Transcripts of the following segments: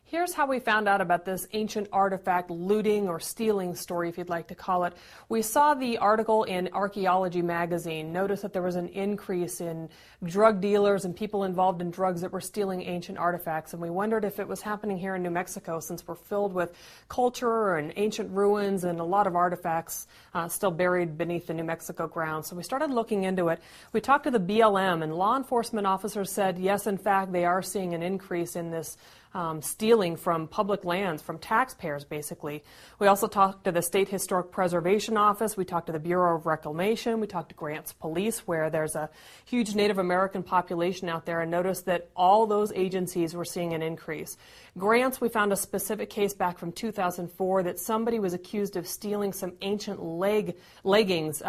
Here's how we found out about this ancient artifact looting or stealing story, if you'd like to call it. We saw the article in Archaeology magazine. Notice that there was an increase in drug dealers and people involved in drugs that were stealing ancient artifacts. And we wondered if it was happening here in New Mexico, since we're filled with culture and ancient ruins and a lot of artifacts still buried beneath the New Mexico ground. So we started looking into it. We talked to the BLM, and law enforcement officers said, yes, in fact, they are seeing an increase in this stealing from public lands, from taxpayers, basically. We also talked to the State Historic Preservation Office. We talked to the Bureau of Reclamation. We talked to Grants Police, where there's a huge Native American population out there, and noticed that all those agencies were seeing an increase. Grants, we found a specific case back from 2004 that somebody was accused of stealing some ancient leggings.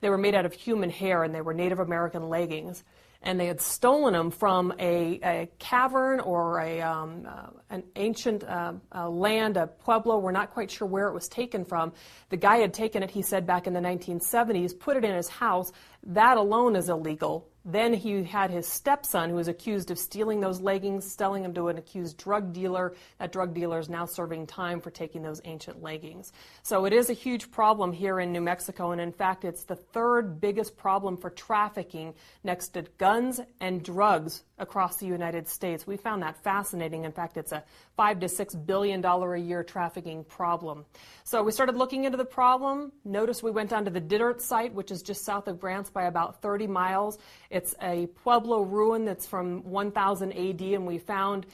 They were made out of human hair, and they were Native American leggings. And they had stolen them from a cavern or an ancient land, a pueblo. We're not quite sure where it was taken from. The guy had taken it, he said, back in the 1970s, put it in his house. That alone is illegal. Then he had his stepson, who was accused of stealing those leggings, selling them to an accused drug dealer. That drug dealer is now serving time for taking those ancient leggings. So it is a huge problem here in New Mexico, and in fact, it's the third biggest problem for trafficking next to guns and drugs across the United States. We found that fascinating. In fact, it's a $5 to $6 billion a year trafficking problem. So we started looking into the problem. Notice we went down to the Dittert site, which is just south of Grants by about 30 miles. It's a Pueblo ruin that's from 1000 AD, and we found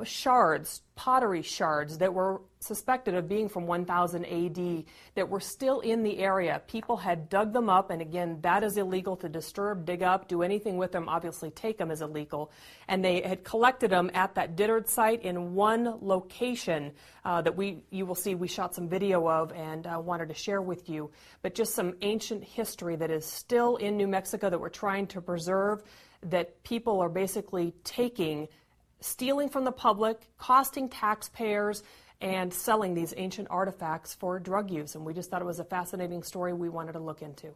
shards, pottery shards that were suspected of being from 1000 AD that were still in the area. People had dug them up, and again, that is illegal to disturb, dig up, do anything with them. Obviously, take them is illegal. And they had collected them at that Dittert site in one location that you will see we shot some video of and wanted to share with you. But just some ancient history that is still in New Mexico that we're trying to preserve, that people are basically stealing from the public, costing taxpayers, and selling these ancient artifacts for drug use. And we just thought it was a fascinating story we wanted to look into.